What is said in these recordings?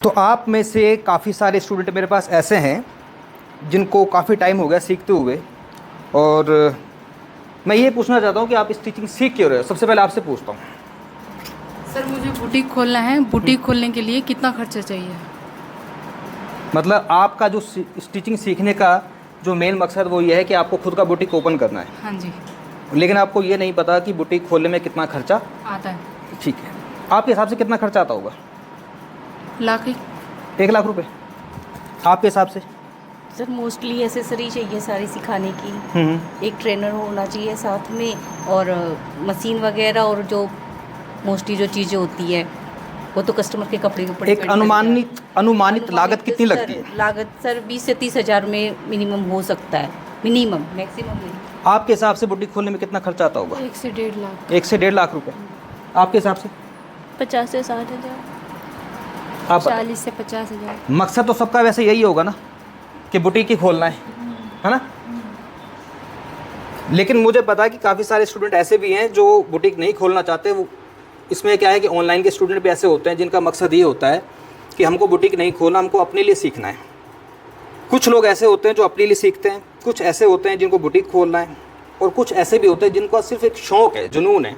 तो आप में से काफ़ी सारे स्टूडेंट मेरे पास ऐसे हैं जिनको काफ़ी टाइम हो गया सीखते हुए, और मैं ये पूछना चाहता हूँ कि आप स्टिचिंग सीख क्यों रहे हो। सबसे पहले आपसे पूछता हूँ। सर मुझे बुटीक खोलना है। बुटीक खोलने के लिए कितना खर्चा चाहिए? मतलब आपका जो स्टिचिंग सीखने का जो मेन मकसद वो ये है कि आपको खुद का बुटीक ओपन करना है, हाँ जी। लेकिन आपको ये नहीं पता कि बुटीक खोलने में कितना खर्चा आता है। ठीक है। आपके हिसाब से कितना खर्चा आता होगा? लाख ही। 1 लाख रुपए आपके हिसाब से? सर मोस्टली एसेसरी चाहिए सारी सिखाने की। एक ट्रेनर होना चाहिए साथ में, और मशीन वगैरह, और जो मोस्टली जो चीज़ें होती है वो तो कस्टमर के कपड़े के ऊपर एक depend करता है। अनुमानित लागत कितनी सर, लगती है? लागत सर 20 से 30 हज़ार में मिनिमम हो सकता है, मिनिमम, मैक्सिमम नहीं। आपके हिसाब से बुटीक खोलने में कितना खर्चा आता होगा? 1 से 1.5 लाख। 1 से 1.5 लाख रुपए आपके हिसाब से? 50 से 60 हज़ार, आप 40 से 50 हज़ार। मकसद तो सबका वैसे यही होगा ना कि बुटीक ही खोलना है ना? लेकिन मुझे पता है कि काफ़ी सारे स्टूडेंट ऐसे भी हैं जो बुटीक नहीं खोलना चाहते। वो इसमें क्या है कि ऑनलाइन के स्टूडेंट भी ऐसे होते हैं जिनका मकसद ये होता है कि हमको बुटीक नहीं खोलना, हमको अपने लिए सीखना है। कुछ लोग ऐसे होते हैं जो अपने लिए सीखते हैं, कुछ ऐसे होते हैं जिनको बुटीक खोलना है, और कुछ ऐसे भी होते हैं जिनका सिर्फ एक शौक़ है, जुनून है।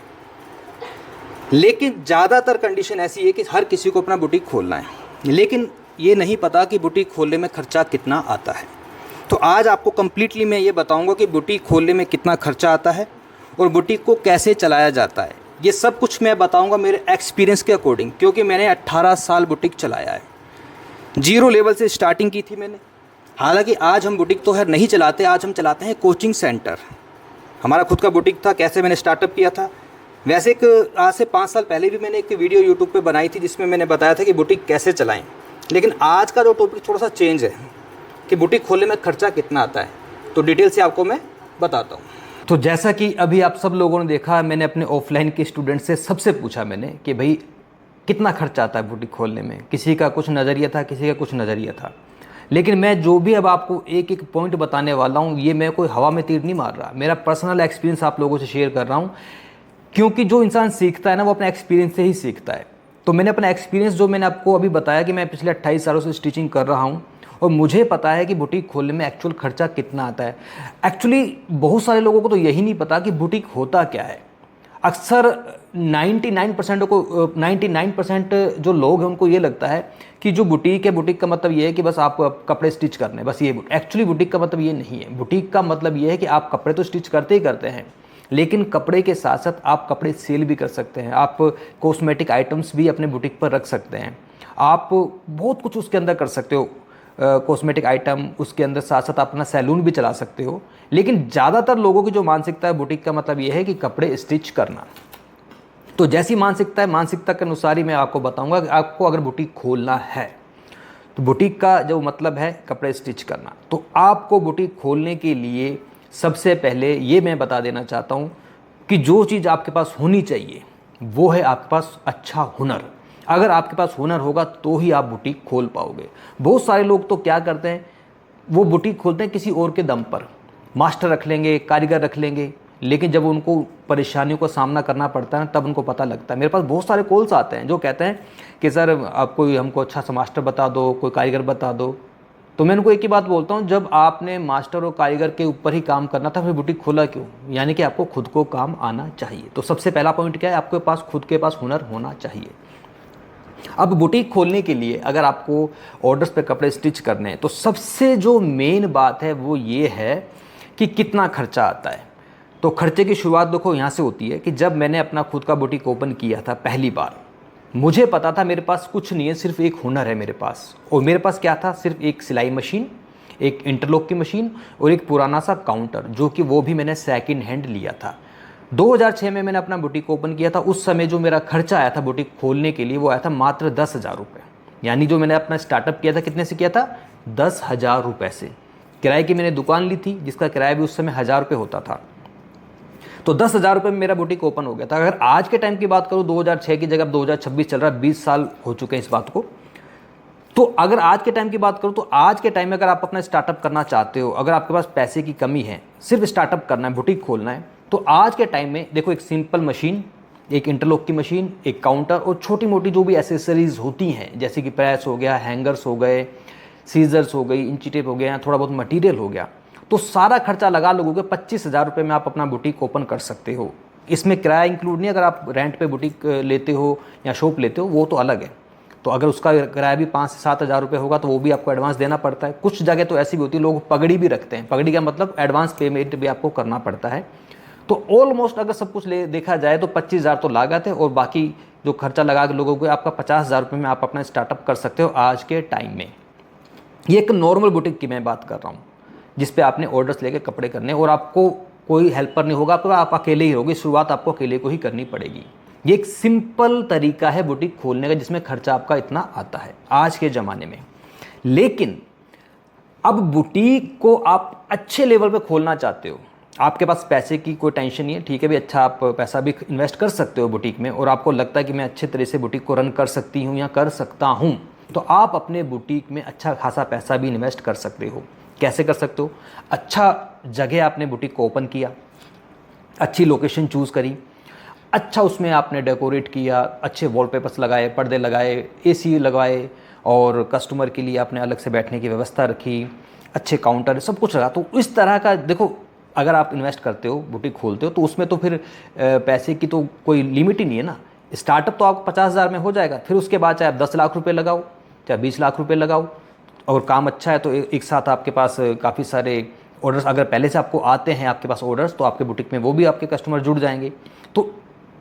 लेकिन ज़्यादातर कंडीशन ऐसी है कि हर किसी को अपना बुटीक खोलना है, लेकिन ये नहीं पता कि बुटीक खोलने में खर्चा कितना आता है। तो आज आपको कम्प्लीटली मैं ये बताऊंगा कि बुटीक खोलने में कितना खर्चा आता है और बुटीक को कैसे चलाया जाता है। ये सब कुछ मैं बताऊंगा मेरे एक्सपीरियंस के अकॉर्डिंग, क्योंकि मैंने 18 साल बुटीक चलाया है। 0 लेवल से स्टार्टिंग की थी मैंने। हालांकि आज हम बुटीक तो खैर नहीं चलाते, आज हम चलाते हैं कोचिंग सेंटर। हमारा खुद का बुटीक था। कैसे मैंने स्टार्टअप किया था, वैसे एक आज से 5 साल पहले भी मैंने एक वीडियो यूट्यूब पे बनाई थी जिसमें मैंने बताया था कि बुटीक कैसे चलाएं। लेकिन आज का जो टॉपिक थोड़ा सा चेंज है कि बुटीक खोलने में खर्चा कितना आता है, तो डिटेल से आपको मैं बताता हूँ। तो जैसा कि अभी आप सब लोगों ने देखा, मैंने अपने ऑफलाइन के स्टूडेंट से सबसे पूछा मैंने कि भाई कितना खर्चा आता है बुटीक खोलने में। किसी का कुछ नज़रिया था, किसी का कुछ नज़रिया था। लेकिन मैं जो भी अब आपको एक एक पॉइंट बताने वाला हूँ, ये मैं कोई हवा में तीर नहीं मार रहा। मेरा पर्सनल एक्सपीरियंस आप लोगों से शेयर कर रहा हूँ, क्योंकि जो इंसान सीखता है ना वो अपने एक्सपीरियंस से ही सीखता है। तो मैंने अपना एक्सपीरियंस जो मैंने आपको अभी बताया कि मैं पिछले 28 सालों से स्टिचिंग कर रहा हूँ, और मुझे पता है कि बुटीक खोलने में एक्चुअल खर्चा कितना आता है। एक्चुअली बहुत सारे लोगों को तो यही नहीं पता कि बुटीक होता क्या है। अक्सर 99% जो लोग हैं उनको ये लगता है कि जो बुटीक है, बुटीक का मतलब ये है कि बस आप कपड़े स्टिच करने, बस ये। एक्चुअली बुटीक का मतलब ये नहीं है। बुटीक का मतलब ये है कि आप कपड़े तो स्टिच करते ही करते हैं, लेकिन कपड़े के साथ साथ आप कपड़े सेल भी कर सकते हैं। आप कॉस्मेटिक आइटम्स भी अपने बुटीक पर रख सकते हैं। आप बहुत कुछ उसके अंदर कर सकते हो, कॉस्मेटिक आइटम, उसके अंदर साथ साथ अपना सैलून भी चला सकते हो। लेकिन ज़्यादातर लोगों की जो मानसिकता है, बुटीक का मतलब ये है कि कपड़े स्टिच करना। तो जैसी मानसिकता है, मानसिकता के अनुसार ही मैं आपको बताऊंगा कि आपको अगर बुटीक खोलना है तो बुटीक का जो मतलब है कपड़े स्टिच करना। तो आपको बुटीक खोलने के लिए सबसे पहले ये मैं बता देना चाहता हूँ कि जो चीज़ आपके पास होनी चाहिए वो है आपके पास अच्छा हुनर। अगर आपके पास हुनर होगा तो ही आप बुटीक खोल पाओगे। बहुत सारे लोग तो क्या करते हैं, वो बुटीक खोलते हैं किसी और के दम पर। मास्टर रख लेंगे, कारीगर रख लेंगे, लेकिन जब उनको परेशानियों का सामना करना पड़ता है तब उनको पता लगता है। मेरे पास बहुत सारे कॉल्स आते हैं जो कहते हैं कि सर आप कोई हमको अच्छा सा मास्टर बता दो, कोई कारीगर बता दो। तो मैं उनको एक ही बात बोलता हूँ, जब आपने मास्टर और कारीगर के ऊपर ही काम करना था फिर बुटीक खोला क्यों? यानी कि आपको खुद को काम आना चाहिए। तो सबसे पहला पॉइंट क्या है, आपके पास खुद के पास हुनर होना चाहिए। अब बुटीक खोलने के लिए अगर आपको ऑर्डर्स पे कपड़े स्टिच करने हैं तो सबसे जो मेन बात है वो ये है कि कितना खर्चा आता है। तो खर्चे की शुरुआत देखो यहाँ से होती है कि जब मैंने अपना खुद का बुटीक ओपन किया था पहली बार, मुझे पता था मेरे पास कुछ नहीं है, सिर्फ एक हुनर है मेरे पास। और मेरे पास क्या था, सिर्फ एक सिलाई मशीन, एक इंटरलॉक की मशीन और एक पुराना सा काउंटर, जो कि वो भी मैंने सेकंड हैंड लिया था। 2006 में मैंने अपना बुटीक ओपन किया था। उस समय जो मेरा खर्चा आया था बुटीक खोलने के लिए वो आया था मात्र 10,000 रुपये। यानी जो मैंने अपना स्टार्टअप किया था कितने से किया था, 10,000 रुपये से। किराए की मैंने दुकान ली थी जिसका किराया भी उस समय 1,000 रुपये होता था। तो 10,000 रुपये में मेरा बुटीक ओपन हो गया था। अगर आज के टाइम की बात करूँ, 2006 की जगह 2026 चल रहा है, 20 साल हो चुके हैं इस बात को। तो अगर आज के टाइम की बात करूँ तो आज के टाइम में अगर आप अपना स्टार्टअप करना चाहते हो, अगर आपके पास पैसे की कमी है, सिर्फ स्टार्टअप करना है, बुटीक खोलना है, तो आज के टाइम में देखो एक सिंपल मशीन, एक इंटरलॉक की मशीन, एक काउंटर और छोटी मोटी जो भी एसेसरीज होती हैं जैसे कि प्रेस हो गया, हैंगर्स हो गए, सीजर्स हो गई, इंची टेप हो गया, थोड़ा बहुत मटेरियल हो गया, तो सारा खर्चा लगा लोगोगे 25,000 रुपये में आप अपना बुटीक ओपन कर सकते हो। इसमें किराया इंक्लूड नहीं, अगर आप रेंट पे बुटीक लेते हो या शॉप लेते हो वो तो अलग है। तो अगर उसका किराया भी 5 से 7 हज़ार रुपये होगा तो वो भी आपको एडवांस देना पड़ता है। कुछ जगह तो ऐसी भी होती है लोग पगड़ी भी रखते हैं, पगड़ी का मतलब एडवांस पेमेंट भी आपको करना पड़ता है। तो ऑलमोस्ट अगर सब कुछ देखा जाए तो 25,000 तो लागत है और बाकी जो खर्चा लगा के लोगों को आपका 50,000 रुपये में आप अपना स्टार्टअप कर सकते हो आज के टाइम में। ये एक नॉर्मल बुटीक की मैं बात कर रहा हूँ जिस पे आपने ऑर्डर्स लेके कपड़े करने और आपको कोई हेल्पर नहीं होगा, आप अकेले ही रहोगे, शुरुआत आपको अकेले को ही करनी पड़ेगी। ये एक सिंपल तरीका है बुटीक खोलने का जिसमें खर्चा आपका इतना आता है आज के ज़माने में। लेकिन अब बुटीक को आप अच्छे लेवल पे खोलना चाहते हो, आपके पास पैसे की कोई टेंशन नहीं है, ठीक है भी, अच्छा आप पैसा भी इन्वेस्ट कर सकते हो बुटीक में और आपको लगता है कि मैं अच्छे तरह से बुटीक को रन कर सकती हूँ या कर सकता हूँ, तो आप अपने बुटीक में अच्छा खासा पैसा भी इन्वेस्ट कर सकते हो। कैसे कर सकते हो? अच्छा जगह आपने बुटीक को ओपन किया, अच्छी लोकेशन चूज़ करी, अच्छा उसमें आपने डेकोरेट किया, अच्छे वॉलपेपर्स लगाए, पर्दे लगाए, एसी लगाए और कस्टमर के लिए आपने अलग से बैठने की व्यवस्था रखी, अच्छे काउंटर, सब कुछ लगा। तो इस तरह का देखो, अगर आप इन्वेस्ट करते हो, बुटीक खोलते हो, तो उसमें तो फिर पैसे की तो कोई लिमिट ही नहीं है ना। स्टार्टअप तो आपको 50,000 में हो जाएगा, फिर उसके बाद चाहे आप 10 लाख रुपये लगाओ, चाहे 20 लाख रुपये लगाओ, और काम अच्छा है तो एक साथ आपके पास काफ़ी सारे ऑर्डर्स अगर पहले से आपको आते हैं आपके पास ऑर्डर्स, तो आपके बुटीक में वो भी आपके कस्टमर जुड़ जाएंगे। तो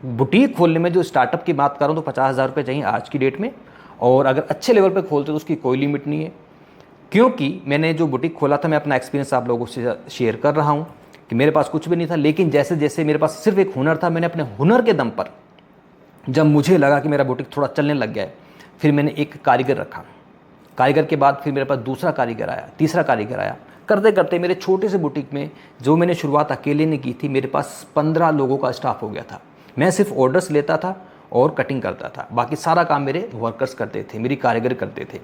बुटीक खोलने में जो स्टार्टअप की बात करूँ तो 50,000 रुपये चाहिए आज की डेट में, और अगर अच्छे लेवल पे खोलते हो तो उसकी कोई लिमिट नहीं है। क्योंकि मैंने जो बुटीक खोला था, मैं अपना एक्सपीरियंस आप लोगों से शेयर कर रहा हूँ कि मेरे पास कुछ भी नहीं था, लेकिन जैसे जैसे मेरे पास सिर्फ एक हुनर था, मैंने अपने हुनर के दम पर जब मुझे लगा कि मेरा बुटीक थोड़ा चलने लग गया है, फिर मैंने एक कारीगर रखा, कारीगर के बाद फिर मेरे पास दूसरा कारीगर आया, तीसरा कारीगर आया, करते करते मेरे छोटे से बुटीक में जो मैंने शुरुआत अकेले ने की थी, मेरे पास 15 लोगों का स्टाफ हो गया था। मैं सिर्फ ऑर्डर्स लेता था और कटिंग करता था, बाकी सारा काम मेरे वर्कर्स करते थे, मेरी कारीगर करते थे।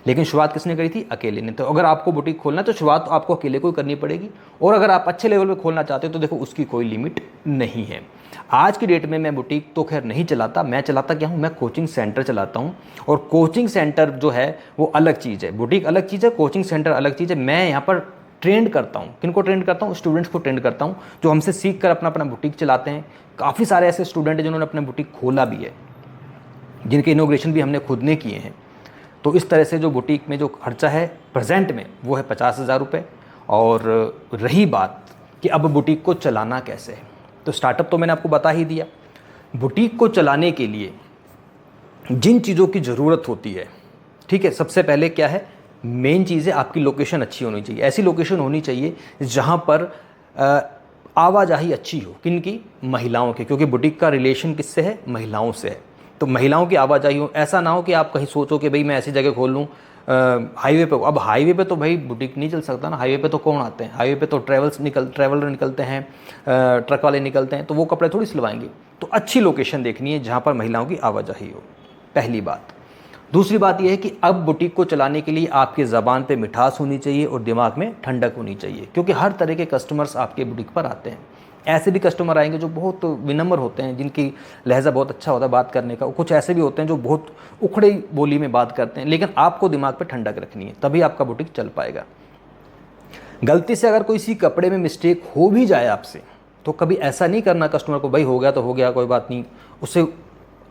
लेकिन शुरुआत किसने करी थी? अकेले ने। तो अगर आपको बुटीक खोलना है तो शुरुआत तो आपको अकेले को ही करनी पड़ेगी, और अगर आप अच्छे लेवल पे खोलना चाहते हो तो देखो उसकी कोई लिमिट नहीं है। आज की डेट में मैं बुटीक तो खैर नहीं चलाता, मैं चलाता क्या हूँ, मैं कोचिंग सेंटर चलाता हूँ, और कोचिंग सेंटर जो है वो अलग चीज़ है, बुटीक अलग चीज़ है, कोचिंग सेंटर अलग चीज़ है। मैं यहाँ पर ट्रेंड करता हूँ, किनको ट्रेंड करता हूँ? स्टूडेंट्स को ट्रेंड करता हूँ जो हमसे सीख कर अपना बुटीक चलाते हैं। काफ़ी सारे ऐसे स्टूडेंट हैं जिन्होंने अपना बुटीक खोला भी है, जिनके इनोग्रेशन भी हमने खुद ने किए हैं। तो इस तरह से जो बुटीक में जो खर्चा है प्रेजेंट में वो है 50,000 रुपये। और रही बात कि अब बुटीक को चलाना कैसे है, तो स्टार्टअप तो मैंने आपको बता ही दिया। बुटीक को चलाने के लिए जिन चीज़ों की ज़रूरत होती है, ठीक है, सबसे पहले क्या है, मेन चीज़ है आपकी लोकेशन अच्छी होनी चाहिए। ऐसी लोकेशन होनी चाहिए जहाँ पर आवाजाही अच्छी हो, किनकी? महिलाओं की, क्योंकि बुटीक का रिलेशन किससे है? महिलाओं से है। तो महिलाओं की आवाजाही हो, ऐसा ना हो कि आप कहीं सोचो कि भाई मैं ऐसी जगह खोल लूँ हाईवे पे। अब हाईवे पे तो भाई बुटीक नहीं चल सकता ना, हाईवे पे तो कौन आते हैं? हाईवे पे तो ट्रैवलर निकलते हैं, ट्रक वाले निकलते हैं, तो वो कपड़े थोड़ी सिलवाएंगे। तो अच्छी लोकेशन देखनी है जहाँ पर महिलाओं की आवाजाही हो, पहली बात। दूसरी बात यह है कि अब बुटीक को चलाने के लिए आपकी ज़बान पे मिठास होनी चाहिए और दिमाग में ठंडक होनी चाहिए, क्योंकि हर तरह के कस्टमर्स आपके बुटीक पर आते हैं। ऐसे भी कस्टमर आएंगे जो बहुत विनम्र होते हैं, जिनकी लहजा बहुत अच्छा होता है बात करने का, कुछ ऐसे भी होते हैं जो बहुत उखड़ी बोली में बात करते हैं, लेकिन आपको दिमाग पे ठंडक रखनी है, तभी आपका बुटीक चल पाएगा। गलती से अगर कोई सी कपड़े में मिस्टेक हो भी जाए आपसे, तो कभी ऐसा नहीं करना कस्टमर को, भाई हो गया तो हो गया, कोई बात नहीं। उससे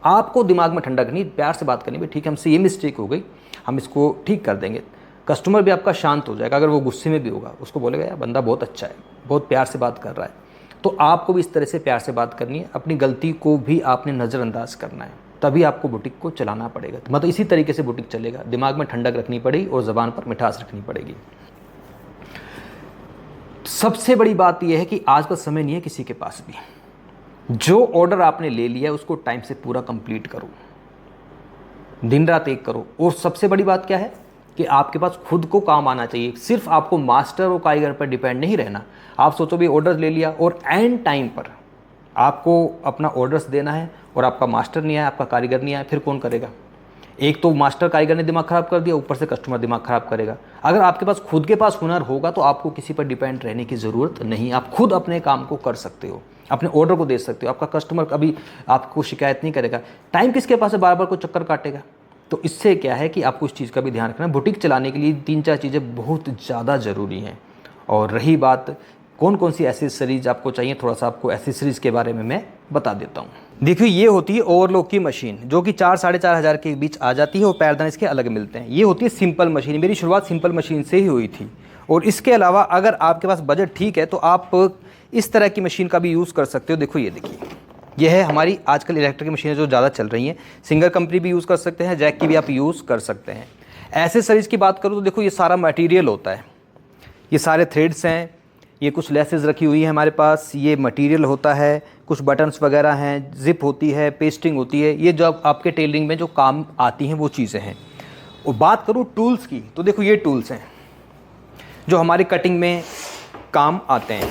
आपको दिमाग में ठंडक नहीं, प्यार से बात करनी, भाई ठीक है हमसे ये मिस्टेक हो गई, हम इसको ठीक कर देंगे। कस्टमर भी आपका शांत हो जाएगा। अगर वो गुस्से में भी होगा, उसको बोलेगा यार बंदा बहुत अच्छा है, बहुत प्यार से बात कर रहा है। तो आपको भी इस तरह से प्यार से बात करनी है, अपनी गलती को भी आपने नज़रअंदाज करना है, तभी आपको बुटीक को चलाना पड़ेगा। तो मतलब इसी तरीके से बुटीक चलेगा, दिमाग में ठंडक रखनी पड़ेगी और ज़बान पर मिठास रखनी पड़ेगी। सबसे बड़ी बात यह है कि आज का समय नहीं है किसी के पास भी, जो ऑर्डर आपने ले लिया उसको टाइम से पूरा कंप्लीट करो, दिन रात एक करो। और सबसे बड़ी बात क्या है कि आपके पास खुद को काम आना चाहिए, सिर्फ आपको मास्टर और कारीगर पर डिपेंड नहीं रहना। आप सोचो भी ऑर्डर ले लिया और एंड टाइम पर आपको अपना ऑर्डर्स देना है और आपका मास्टर नहीं आया, आपका कारीगर नहीं आया, फिर कौन करेगा? एक तो मास्टर कारीगर ने दिमाग ख़राब कर दिया, ऊपर से कस्टमर दिमाग ख़राब करेगा। अगर आपके पास खुद के पास हुनर होगा तो आपको किसी पर डिपेंड रहने की ज़रूरत नहीं, आप खुद अपने काम को कर सकते हो, अपने ऑर्डर को दे सकते हो, आपका कस्टमर कभी आपको शिकायत नहीं करेगा। टाइम किसके पास है बार बार कोई चक्कर काटेगा। तो इससे क्या है कि आपको इस चीज़ का भी ध्यान रखना। बुटीक चलाने के लिए 3-4 चीज़ें बहुत ज़्यादा ज़रूरी हैं। और रही बात कौन कौन सी एसेसरीज आपको चाहिए, थोड़ा सा आपको एसेसरीज़ के बारे में मैं बता देता हूँ। देखिए ये होती है ओवरलॉक की मशीन, जो कि 4-4.5 हज़ार के बीच आ जाती है और पैरदान इसके अलग मिलते हैं। ये होती है सिंपल मशीन, मेरी शुरुआत सिंपल मशीन से ही हुई थी। और इसके अलावा अगर आपके पास बजट ठीक है तो आप इस तरह की मशीन का भी यूज़ कर सकते हो। देखो ये देखिए, यह है हमारी आजकल इलेक्ट्रिक मशीनें जो ज़्यादा चल रही हैं। सिंगल कंपनी भी यूज़ कर सकते हैं, जैक की भी आप यूज़ कर सकते हैं। एसेसरीज़ की बात करूँ तो देखो ये सारा मटेरियल होता है, ये सारे थ्रेड्स हैं, ये कुछ लेसेस रखी हुई है हमारे पास, ये मटेरियल होता है, कुछ बटन्स वगैरह हैं, जिप होती है, पेस्टिंग होती है। ये जो आपके टेलरिंग में जो काम आती हैं वो चीज़ें हैं। और बात करूँ टूल्स की तो देखो ये टूल्स हैं जो हमारी कटिंग में काम आते हैं।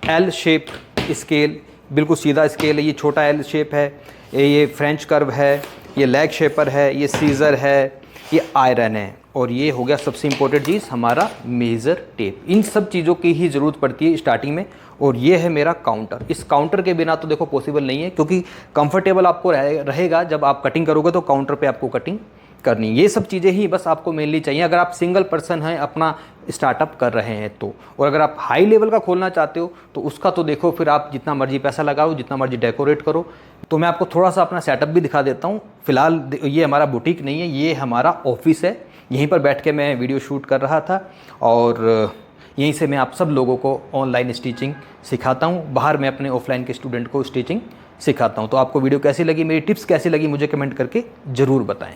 एल शेप स्केल, बिल्कुल सीधा स्केल है, ये छोटा एल शेप है, ये फ्रेंच कर्व है, ये लेग शेपर है, ये सीज़र है, ये आयरन है, और ये हो गया सबसे इम्पोर्टेंट चीज़ हमारा मेज़र टेप। इन सब चीज़ों की ही ज़रूरत पड़ती है स्टार्टिंग में। और ये है मेरा काउंटर। इस काउंटर के बिना तो देखो पॉसिबल नहीं है, क्योंकि कंफर्टेबल आपको रहेगा जब आप कटिंग करोगे तो काउंटर पे आपको कटिंग करनी। ये सब चीज़ें ही बस आपको मेनली चाहिए अगर आप सिंगल पर्सन हैं, अपना स्टार्टअप कर रहे हैं तो। और अगर आप हाई लेवल का खोलना चाहते हो तो उसका तो देखो फिर आप जितना मर्जी पैसा लगाओ, जितना मर्जी डेकोरेट करो। तो मैं आपको थोड़ा सा अपना सेटअप भी दिखा देता हूँ। फिलहाल ये हमारा बुटीक नहीं है, ये हमारा ऑफिस है। यहीं पर बैठ के मैं वीडियो शूट कर रहा था और यहीं से मैं आप सब लोगों को ऑनलाइन स्टिचिंग सिखाता हूँ। बाहर मैं अपने ऑफलाइन के स्टूडेंट को स्टिचिंग सिखाता हूँ। तो आपको वीडियो कैसी लगी, मेरी टिप्स कैसी लगी, मुझे कमेंट करके ज़रूर बताएं।